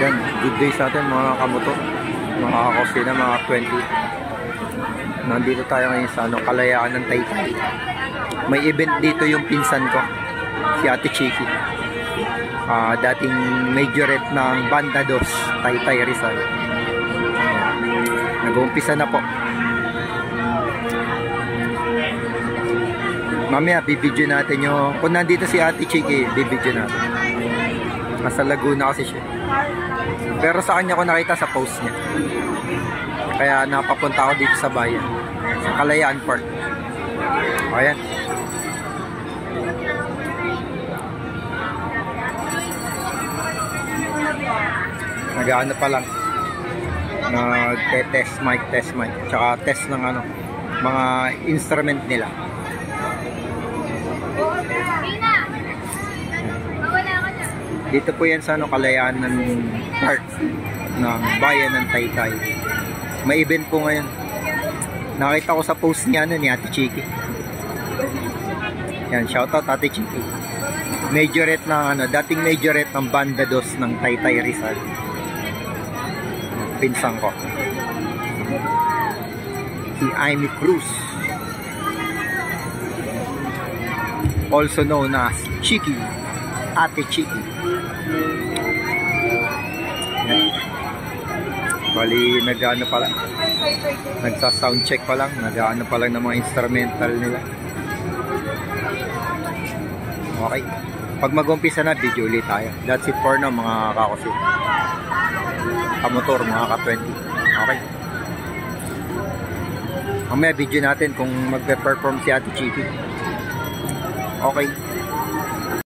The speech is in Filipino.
Yan, good day sa atin mga kamoto, mga kakusina, mga 20. Nandito tayo ngayon sa Kalayaan ng Taytay. May event dito yung pinsan ko, si Ate Chiki. Dating majorette ng Banda Dos, Taytay Rizal. Nag-uumpisa na po. Mamaya bibidyo natin yung, kung nandito si Ate Chiki, bibidyo natin. Nasa Laguna kasi siya. Pero sa kanya ko nakita sa post niya. Kaya napapunta ako dito sa bayan, sa Kalayaan Park. Ayan. Nag-ano pa lang, nag-test mic, tsaka test ng ano, mga instrument nila. Dito po yan sa Kalayaan ng Park ng bayan ng Taytay. May event po ngayon. Nakita ko sa post niya ni Ate Chiki. Yan, shoutout Ate Chiki. Majorette ng dating majorette ng Banda Dos ng Taytay Rizal. Pinsang ko. Si Amy Cruz. Also known as Chiki. Ate Chiki. Bali, nag-ano pa lang, nagsa-sound check pa lang, nag-ano pa lang ng mga instrumental nila. Okay, pag mag-umpisa na, video ulit tayo. That's it for now mga kakusin, kamotor, mga ka-20. Okay, mamaya video natin kung magpe-perform si Ate Chiki. Okay.